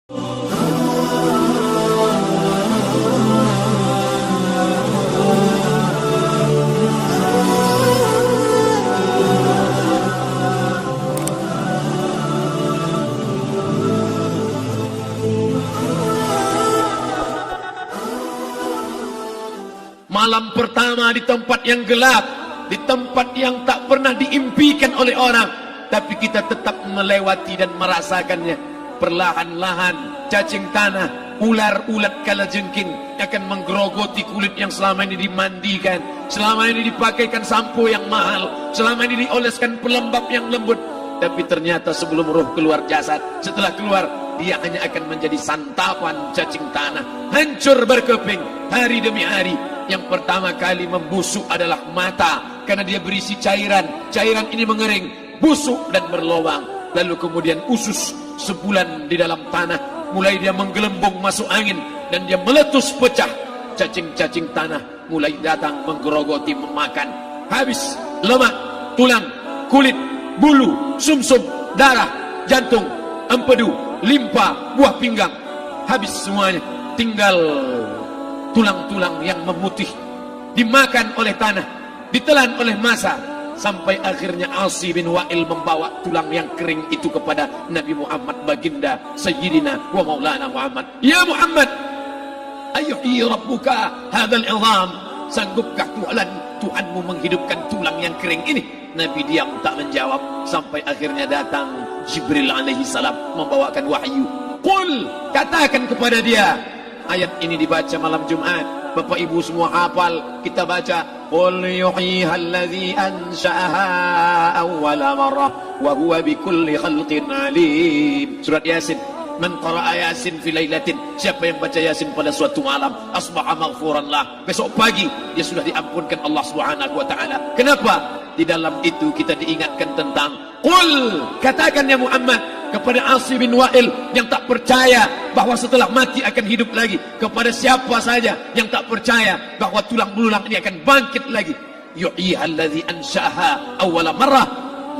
Malam pertama di tempat yang gelap, di tempat yang tak pernah diimpikan oleh orang, tapi kita tetap melewati dan merasakannya. Perlahan-lahan cacing tanah, ular-ulat kalajengking akan menggerogoti kulit yang selama ini dimandikan, selama ini dipakaikan sampo yang mahal, selama ini dioleskan pelembab yang lembut. Tapi ternyata sebelum roh keluar jasad, setelah keluar dia hanya akan menjadi santapan cacing tanah, hancur berkeping hari demi hari. Yang pertama kali membusuk adalah mata, karena dia berisi cairan. Cairan ini mengering, busuk dan berlubang. Lalu kemudian usus sebulan di dalam tanah, mulai dia menggelembung masuk angin dan dia meletus pecah. Cacing-cacing tanah mulai datang menggerogoti, memakan. Habis lemak, tulang, kulit, bulu, sumsum, darah, jantung, empedu, limpa, buah pinggang. Habis semuanya, tinggal tulang-tulang yang memutih, dimakan oleh tanah, ditelan oleh massa, sampai akhirnya Asi bin Wa'il membawa tulang yang kering itu kepada Nabi Muhammad, baginda Sayyidina wa Maulana Muhammad. Ya Muhammad, ayyuhi rabbuka hadzal izam, sanggupkah Tuhanmu menghidupkan tulang yang kering ini? Nabi diam tak menjawab, sampai akhirnya datang Jibril alaihi salam membawakan wahyu. Qul, katakan kepada dia. Ayat ini dibaca malam Jumat. Bapak Ibu semua hafal, kita baca. Qul yuhyihal ladzi ansha'aha awwala marrah wa huwa bikulli khalqin alim. Surat Yasin. Man qara'a Yasin fi lailatin, siapa yang baca Yasin pada suatu malam, asbaha maghfuran lah, besok pagi dia sudah diampunkan Allah Subhanahu wa taala. Kenapa? Di dalam itu kita diingatkan tentang qul, katakan ya Muhammad kepada Asi bin Wa'il yang tak percaya bahwa setelah mati akan hidup lagi, kepada siapa saja yang tak percaya bahwa tulang belulang ini akan bangkit lagi. Yuhyihal ladzi ansha'aha awwala marrah,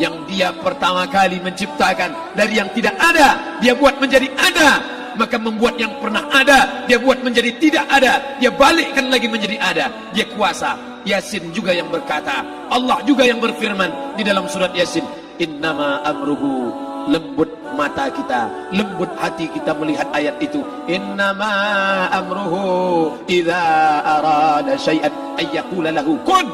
yang dia pertama kali menciptakan dari yang tidak ada, dia buat menjadi ada. Maka membuat yang pernah ada, dia buat menjadi tidak ada, dia balikkan lagi menjadi ada. Dia kuasa. Yasin juga yang berkata, Allah juga yang berfirman di dalam surat Yasin, innama amruhu, lembut mata kita, lembut hati kita melihat ayat itu. Innama amruhu idza arada syai'an ayyaqula lahu kun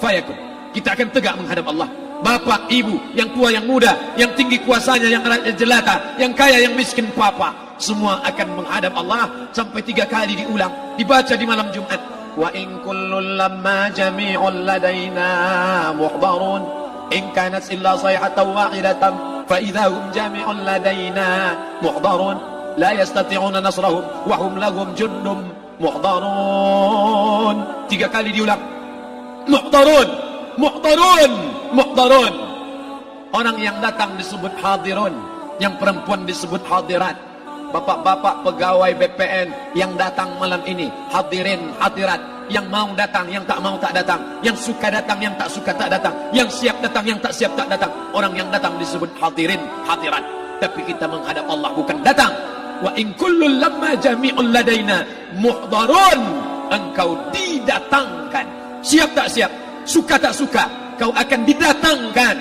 fayakun. Kita akan tegak menghadap Allah. Bapak, ibu, yang tua, yang muda, yang tinggi kuasanya, yang jelata, yang kaya, yang miskin, papa, semua akan menghadap Allah. Sampai 3 kali diulang, dibaca di malam Jumat. Wa in kullun lamma jami'un ladaina muhdarun in kanat illa sayhatan wahidatan fa idahum jami'un ladaina muhdarun la yastati'una nasrahum wa hum lahum jundum muhdarun. 3 kali diulang. Muhdarun, muhdarun, muhdarun. Orang yang datang disebut hadirun, yang perempuan disebut hadirat. Bapak-bapak pegawai BPN yang datang malam ini, hadirin, hadirat, yang mau datang, yang tak mau tak datang, yang suka datang, yang tak suka tak datang, yang siap datang, yang tak siap tak datang. Orang yang datang disebut hadirin, hadirat. Tapi kita menghadap Allah bukan datang. Wa in kullun lamma jami'un ladaina muhdarun, engkau didatangkan. Siap tak siap, suka tak suka, kau akan didatangkan.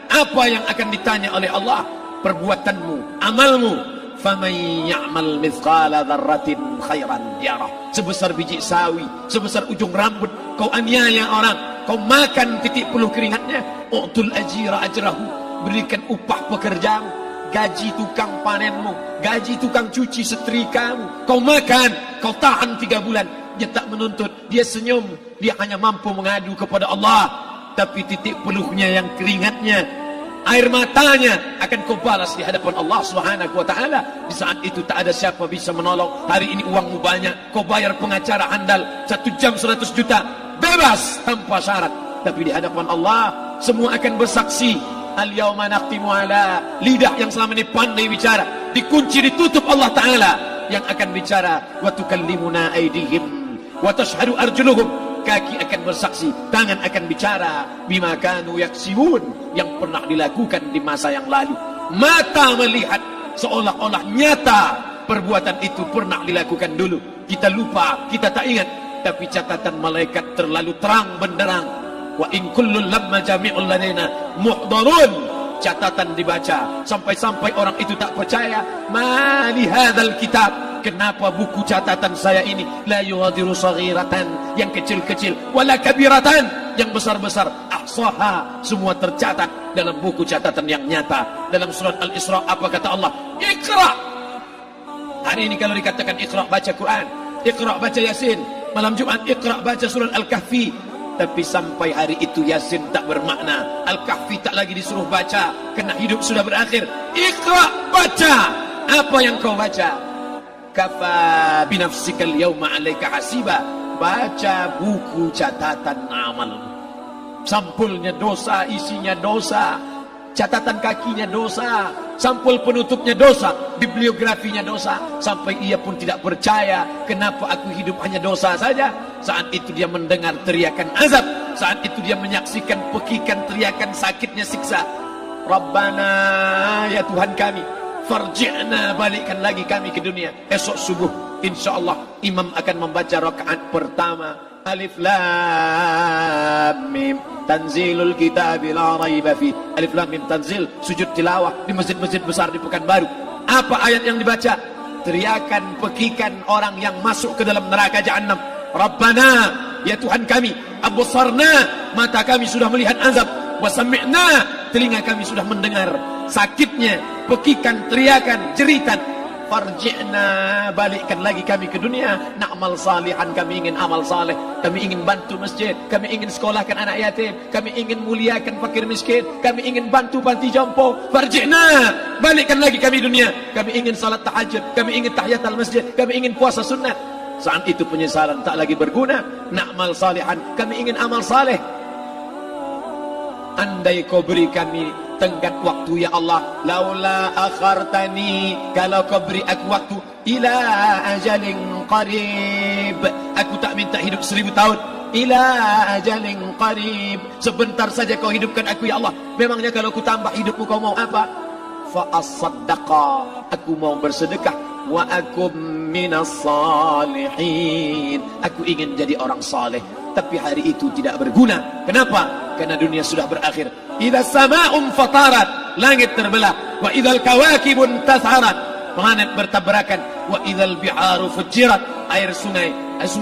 Apa yang akan ditanya oleh Allah? Perbuatanmu, amalmu. Faman ya'mal mithqala dzarratin khairan yarah. Sebesar biji sawi, sebesar ujung rambut, kau aniaya orang, kau makan titik puluh keringatnya. U'tul ajira ajrahu, berikan upah pekerjamu, gaji tukang panenmu, gaji tukang cuci setrikamu. Kau makan, kau tahan 3 bulan, dia tak menuntut, dia senyum, dia hanya mampu mengadu kepada Allah. Tapi titik peluhnya yang keringatnya, air matanya akan kau balas di hadapan Allah Subhanahu wa taala. Di saat itu tak ada siapa bisa menolong. Hari ini uangmu banyak, kau bayar pengacara handal 1 jam 100 juta, bebas tanpa syarat. Tapi di hadapan Allah semua akan bersaksi. Al-yauma nakhtimu ala, lidah yang selama ini pandai bicara dikunci, ditutup Allah taala yang akan bicara. Wa tukallimuna aydihim wa tashhadu arjuluhum, kaki akan bersaksi, tangan akan bicara. Bima kanu yaksibun, yang pernah dilakukan di masa yang lalu. Mata melihat seolah-olah nyata perbuatan itu pernah dilakukan dulu. Kita lupa, kita tak ingat. Tapi catatan malaikat terlalu terang benderang. Wa in kullun lamma jami'ul ladaina muhdarun. Catatan dibaca sampai-sampai orang itu tak percaya. Ma li hadzal kitab, kenapa buku catatan saya ini la yughadiru saghiratan, yang kecil-kecil, wala kabiratan, yang besar-besar, ahsaha, semua tercatat dalam buku catatan yang nyata. Dalam surat Al-Isra apa kata Allah? Iqra. Hari ini kalau dikatakan Iqra baca Quran, Iqra baca Yasin, malam Jumat Iqra baca surat Al-Kahfi. Tapi sampai hari itu Yasin tak bermakna, Al-Kahfi tak lagi disuruh baca, kerana hidup sudah berakhir. Iqra, baca. Apa yang kau baca? Kafa binafsikal yawma alaika hasiba. Baca buku catatan amal. Sampulnya dosa, isinya dosa. Catatan kakinya dosa, sampul penutupnya dosa, bibliografinya dosa. Sampai ia pun tidak percaya, kenapa aku hidup hanya dosa saja. Saat itu dia mendengar teriakan azab, saat itu dia menyaksikan pekikan teriakan sakitnya siksa. Rabbana, ya Tuhan kami, farji'na, balikkan lagi kami ke dunia. Esok subuh insyaallah imam akan membaca rakaat pertama. Alif Lam Mim, tanzilul kitab la raiba fi. Alif Lam Mim tanzil, sujud tilawah di masjid-masjid besar di Pekanbaru. Apa ayat yang dibaca? Teriakan pekikan orang yang masuk ke dalam neraka Jahannam. Rabbana, ya Tuhan kami, absarna, mata kami sudah melihat azab, wa sami'na, telinga kami sudah mendengar sakitnya pekikan teriakan jeritan. Farji'na, balikkan lagi kami ke dunia. Na'mal salihan, kami ingin amal saleh, kami ingin bantu masjid, kami ingin sekolahkan anak yatim, kami ingin muliakan fakir miskin, kami ingin bantu panti jompo. Farji'na, balikkan lagi kami dunia. Kami ingin salat tahajud, kami ingin tahiyatul masjid, kami ingin puasa sunnah. Saat itu penyesalan tak lagi berguna. Na'mal salihan, kami ingin amal saleh. Andai kau beri kami tenggat waktu ya Allah, laula akhartani, kalau kau beri aku waktu, ila ajalin qarib, aku tak minta hidup 1000 tahun, ila ajalin qarib, sebentar saja kau hidupkan aku ya Allah. Memangnya kalau ku tambah hidupmu kau mau apa? Fa as-saddaqa, aku mau bersedekah, wa akum minas salihin, aku ingin jadi orang saleh. Tapi hari itu tidak berguna. Kenapa? Karena dunia sudah berakhir. Idza sama'un fatarat, langit terbelah. Wa idzal kawakibun tatharat, planet bertabrakan. Wa idzal biharu fujirat, air sungai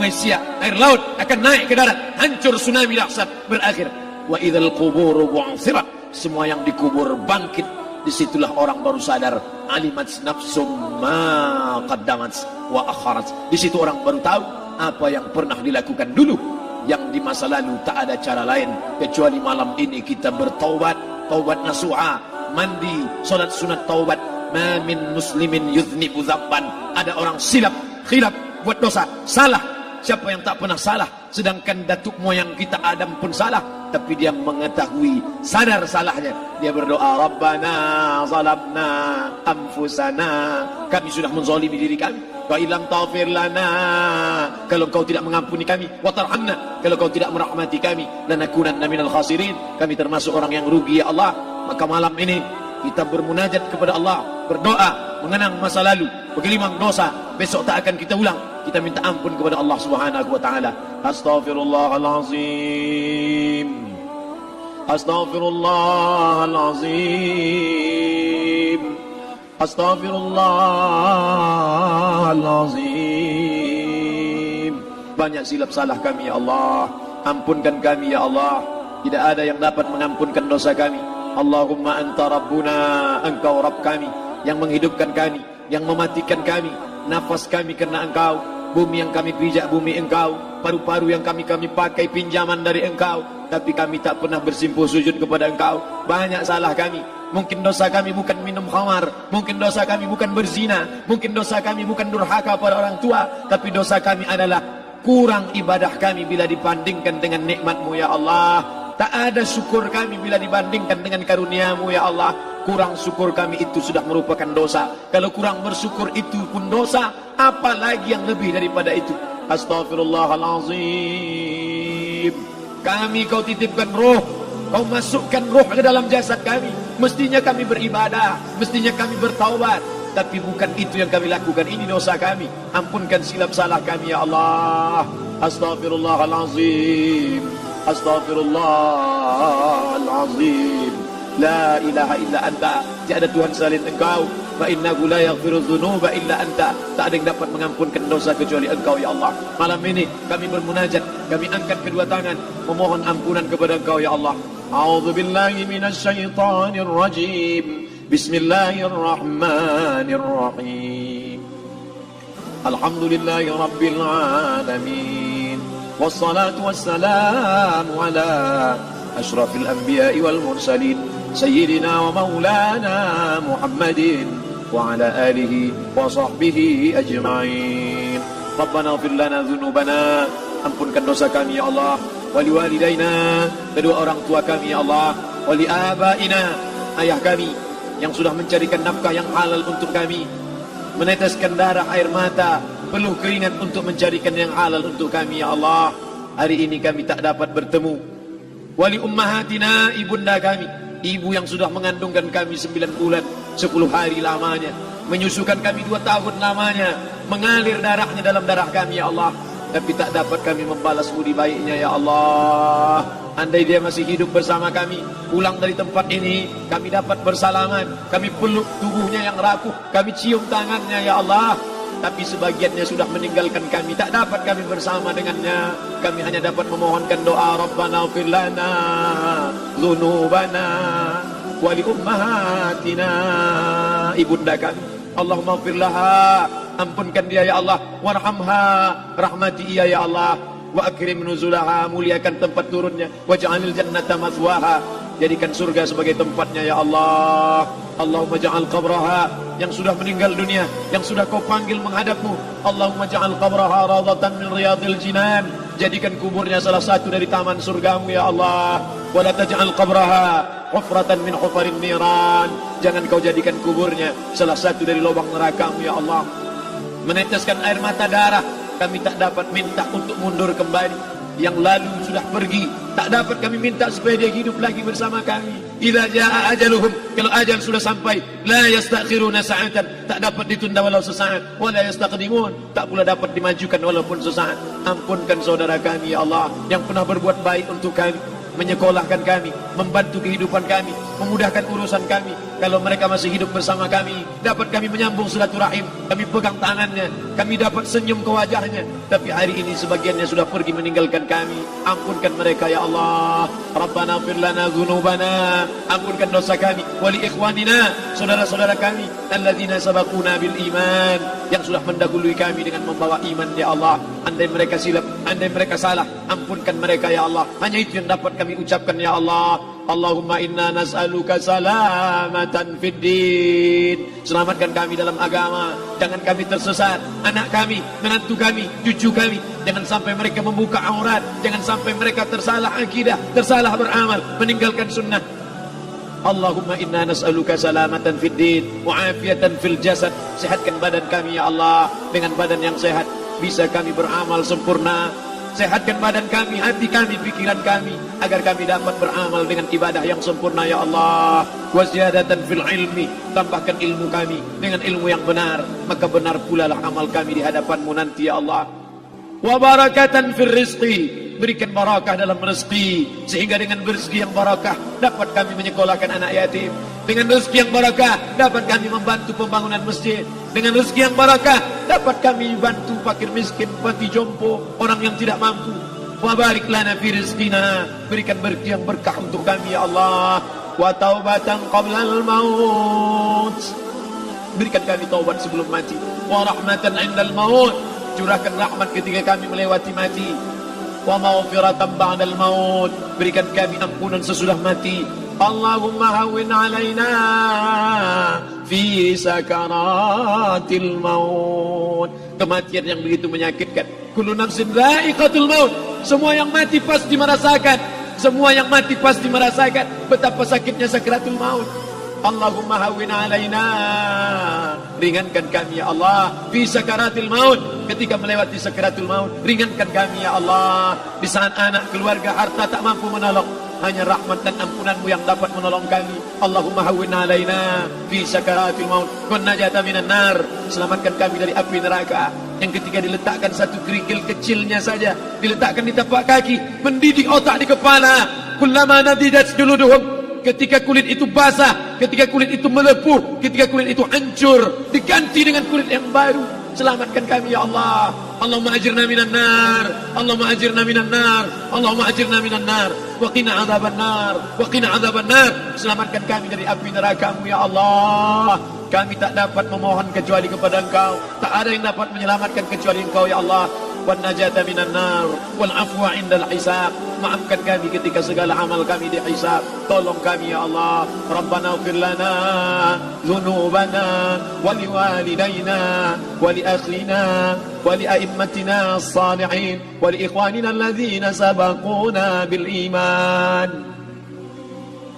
siak, air laut akan naik ke darat, hancur tsunami dahsyat berakhir. Wa idzal quburu bu'thirat, semua yang dikubur bangkit. Disitulah orang baru sadar, alimat nafsum ma qaddamat wa akharat. Di situ orang baru tahu apa yang pernah dilakukan dulu. Yang di masa lalu tak ada cara lain kecuali malam ini kita bertaubat, taubat nasuha, mandi, solat sunat taubat. Ma min muslimin yudhnibu dzamban, ada orang silap, khilaf, buat dosa, salah. Siapa yang tak pernah salah? Sedangkan datuk moyang kita Adam pun salah, tapi dia mengetahui, sadar salahnya. Dia berdoa, Rabbana zalamna anfusana, kami sudah menzalimi diri kami. Wa illam taghfir lana, kalau kau tidak mengampuni kami, wa tarhamna, kalau kau tidak merahmati kami, lanakunanna minal khasirin, kami termasuk orang yang rugi ya Allah. Maka malam ini kita bermunajat kepada Allah, berdoa, mengenang masa lalu, bergelimang dosa, besok tak akan kita ulang. Kita minta ampun kepada Allah Subhanahu wa taala. Astaghfirullahalazim, astaghfirullahalazim, astaghfirullahalazim. Banyak silap salah kami ya Allah, ampunkan kami ya Allah. Tidak ada yang dapat mengampunkan dosa kami. Allahumma anta rabbuna, engkau Rabb kami, yang menghidupkan kami, yang mematikan kami. Nafas kami karena engkau, bumi yang kami pijak bumi engkau, paru-paru yang kami pakai pinjaman dari engkau. Tapi kami tak pernah bersimpuh sujud kepada engkau. Banyak salah kami. Mungkin dosa kami bukan minum khamar, mungkin dosa kami bukan berzina, mungkin dosa kami bukan durhaka pada orang tua, tapi dosa kami adalah kurang ibadah kami bila dibandingkan dengan nikmat-Mu ya Allah. Tak ada syukur kami bila dibandingkan dengan karunia-Mu ya Allah. Kurang syukur kami itu sudah merupakan dosa. Kalau kurang bersyukur itu pun dosa, apalagi yang lebih daripada itu. Astaghfirullahalazim. Kami kau titipkan roh, kau masukkan roh ke dalam jasad kami. Mestinya kami beribadah, mestinya kami bertaubat. tapi bukan itu yang kami lakukan. Ini dosa kami. Ampunkan silap salah kami ya Allah. Astaghfirullahalazim. Astaghfirullahalazim. La ilaha illa anta. Tiada Tuhan selain Engkau. Fa innahu la yaghfiru dzunuba illa anta. Tak ada yang dapat mengampunkan dosa kecuali Engkau ya Allah. Malam ini kami bermunajat, kami angkat kedua tangan memohon ampunan kepada Engkau ya Allah. A'udzu billahi minasy syaithanir rajim. Bismillahirrahmanirrahim. Alhamdulillahi rabbil alamin. Wassalatu wassalamu ala asyrafil anbiya'i wal mursalin sayyidina wa maulana Muhammadin wa ala alihi wa sahbihi ajma'in. Rabbana ighfir lana dzunubana, ampunkan dosa kami ya Allah, wali walidaina, kedua orang tua kami ya Allah, wali abaina, ayah kami yang sudah mencarikan nafkah yang halal untuk kami, meneteskan darah air mata, peluh keringat untuk mencarikan yang halal untuk kami ya Allah. Hari ini kami tak dapat bertemu. Wali ummahatina, ibunda kami, ibu yang sudah mengandungkan kami 9 bulan 10 hari lamanya, menyusukan kami 2 tahun lamanya, mengalir darahnya dalam darah kami ya Allah, tapi tak dapat kami membalas budi baiknya ya Allah. Andai dia masih hidup bersama kami, pulang dari tempat ini, kami dapat bersalaman, kami peluk tubuhnya yang rapuh, kami cium tangannya ya Allah. Tapi sebagiannya sudah meninggalkan kami, tak dapat kami bersama dengannya. Kami hanya dapat memohonkan doa, Rabbana ighfir lana dzunubana wa li ummahatina, ibunda kami, Allahumma ighfir laha, ampunkan dia ya Allah, warhamha, rahmati ia ya Allah, wa akrim nuzulaha, muliakan tempat turunnya, waj'alil jannata mathwaha, jadikan surga sebagai tempatnya ya Allah. Allahumma ja'al qabraha, yang sudah meninggal dunia, yang sudah kau panggil menghadapmu, Allahumma ja'al qabraha rawdatan min riyadil jinan, jadikan kuburnya salah satu dari taman surgamu ya Allah. Wa la taj'al qabraha hufratan min hufarin niran, jangan kau jadikan kuburnya salah satu dari lubang nerakamu ya Allah. Meneteskan air mata darah, kami tak dapat minta untuk mundur kembali. Yang lalu sudah pergi, tak dapat kami minta supaya dia hidup lagi bersama kami. Idza jaa ajaluhum, kalau ajal sudah sampai, la yastakhiruna sa'atan, tak dapat ditunda walau sesaat, wa la yastaqdimun, tak pula dapat dimajukan walaupun sesaat. Ampunkan saudara kami ya Allah yang pernah berbuat baik untuk kami, menyekolahkan kami, membantu kehidupan kami, memudahkan urusan kami. Kalau mereka masih hidup bersama kami, dapat kami menyambung silaturahim, kami pegang tangannya, kami dapat senyum ke wajahnya. Tapi hari ini sebagiannya sudah pergi meninggalkan kami. Ampunkan mereka ya Allah. Rabbana ighfir lana dzunubana, ampunkan dosa kami, wali ikhwanina, saudara-saudara kami, alladzina sabaquna bil iman, yang sudah mendahului kami dengan membawa iman ya Allah. Andai mereka silap, andai mereka salah, ampunkan mereka ya Allah. Hanya itu yang dapat kami ucapkan ya Allah. Allahumma inna nas'aluka salamatan fid din, selamatkan kami dalam agama, jangan kami tersesat, anak kami, menantu kami, cucu kami, jangan sampai mereka membuka aurat, jangan sampai mereka tersalah akidah, tersalah beramal, meninggalkan sunnah. Allahumma inna nas'aluka salamatan fid din wa afiatan fil jasad, sehatkan badan kami ya Allah, dengan badan yang sehat bisa kami beramal sempurna. Sehatkan badan kami, hati kami, pikiran kami, agar kami dapat beramal dengan ibadah yang sempurna ya Allah. Waziyadatan fil ilmi, tambahkan ilmu kami dengan ilmu yang benar, maka benar pula lah amal kami di hadapanmu nanti ya Allah. Wa barakatan fil rizqi, berikan barakah dalam rezeki, sehingga dengan rezeki yang barakah dapat kami menyekolahkan anak yatim. Dengan rezeki yang barakah dapat kami membantu pembangunan masjid. Dengan rezeki yang barakah dapat kami bantu fakir miskin, panti jompo, orang yang tidak mampu. Wa barik lana fi rizqina, berikan rezeki yang berkah untuk kami ya Allah. Wa taubatan qablal maut, berikan kami taubat sebelum mati. Wa rahmatan indal maut, curahkan rahmat ketika kami melewati mati. Wa maghfiratan ba'dal maut, berikan kami ampunan sesudah mati. Allahumma hawwin alaina fi sakaratil maut, kematian yang begitu menyakitkan. Kullu nafsin dha'iqatul maut, semua yang mati pasti merasakan, semua yang mati pasti merasakan betapa sakitnya sakaratul maut. Allahumma hawwin alaina, ringankan kami ya Allah fi sakaratil maut, ketika melewati sakaratul maut ringankan kami ya Allah. Di saat anak, keluarga, harta tak mampu menolong, hanya rahmat dan ampunanmu yang dapat menolong kami. Allahumma hawwin alaina fi sakaratil maut wa najata minan nar. Selamatkan kami dari api neraka yang ketika diletakkan satu kerikil kecilnya saja, diletakkan di tapak kaki, mendidih otak di kepala. Kullama nadidat juluduhum, ketika kulit itu basah, ketika kulit itu melepuh, ketika kulit itu hancur, diganti dengan kulit yang baru. Selamatkan kami ya Allah. Allahumma ajirna minan nar, Allahumma ajirna minan nar, Allahumma ajirna minan nar, wa qina adzaban nar, wa qina adzaban nar. Selamatkan kami dari api neraka-Mu ya Allah. Kami tak dapat memohon kecuali kepada Engkau, tak ada yang dapat menyelamatkan kecuali Engkau ya Allah. Wan najata minan nar wal afwa indal hisab. Maafkan kami ketika segala amal kami dihisab. Tolong kami ya Allah. Rabbana ighfir lana dhunubana wa liwalidayna wa li akhina wa li a'immatina as-salihin wa li ikhwanina alladhina sabaquna bil iman.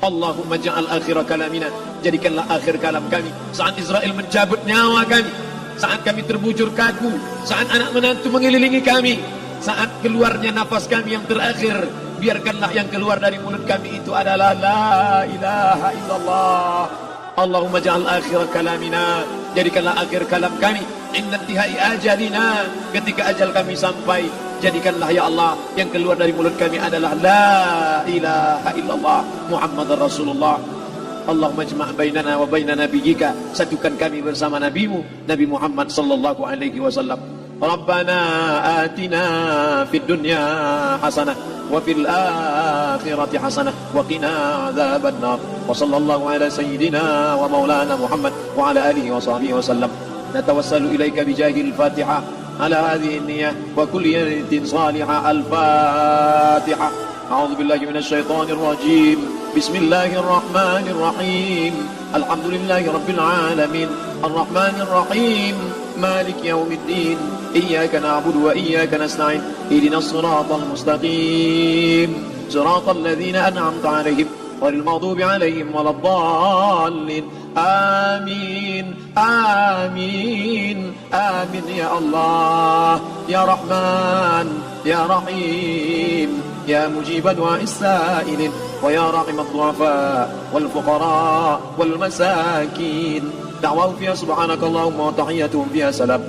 Allahumma ja'al akhir kalamina, jadikanlah akhir kalam kami saat Israel mencabut nyawa kami, saat kami terbujur kaku, saat anak menantu mengelilingi kami, saat keluarnya nafas kami yang terakhir, biarkanlah yang keluar dari mulut kami itu adalah la ilaha illallah. Allahumma ja'al akhir kalamina, jadikanlah akhir kalam kami inda intihai ajalina, ketika ajal kami sampai, jadikanlah ya Allah yang keluar dari mulut kami adalah la ilaha illallah Muhammadar Rasulullah. Allahumma jma' bainana wa baina nabiyyika, satukan kami bersama nabimu Nabi Muhammad sallallahu alaihi wasallam. Rabbana atina fid dunya hasanah wa fil akhirati hasanah wa qina adzaban nar. Wa sallallahu ala sayyidina wa maulana Muhammad wa ala alihi wa sahbihi wasallam. Natawassalu ilaika bijahil Fatihah ala hadhihi an-niyyah wa kulli niyatin salihah. Al-Fatihah. A'udzu billahi minasy syaithanir rajim. Bismillahir rahmanir rahim. Alhamdulillahi rabbil alamin. Arrahmanir rahim. Malik yaumiddin. Iyyaka na'budu wa iyyaka nasta'in. Ihdinas siratal mustaqim. Siratal ladzina an'amta 'alaihim ghairil maghdubi 'alaihim waladdallin. Amin. Amin. Amin ya Allah. Ya Rahman, ya Rahim, ya mujib du'a'is sa'ilin, wa ya rahim ad-du'afa wal fuqara wal masakin. Da'wahum fiha subhanakallahumma wa tahiyyatuhum fiha salam.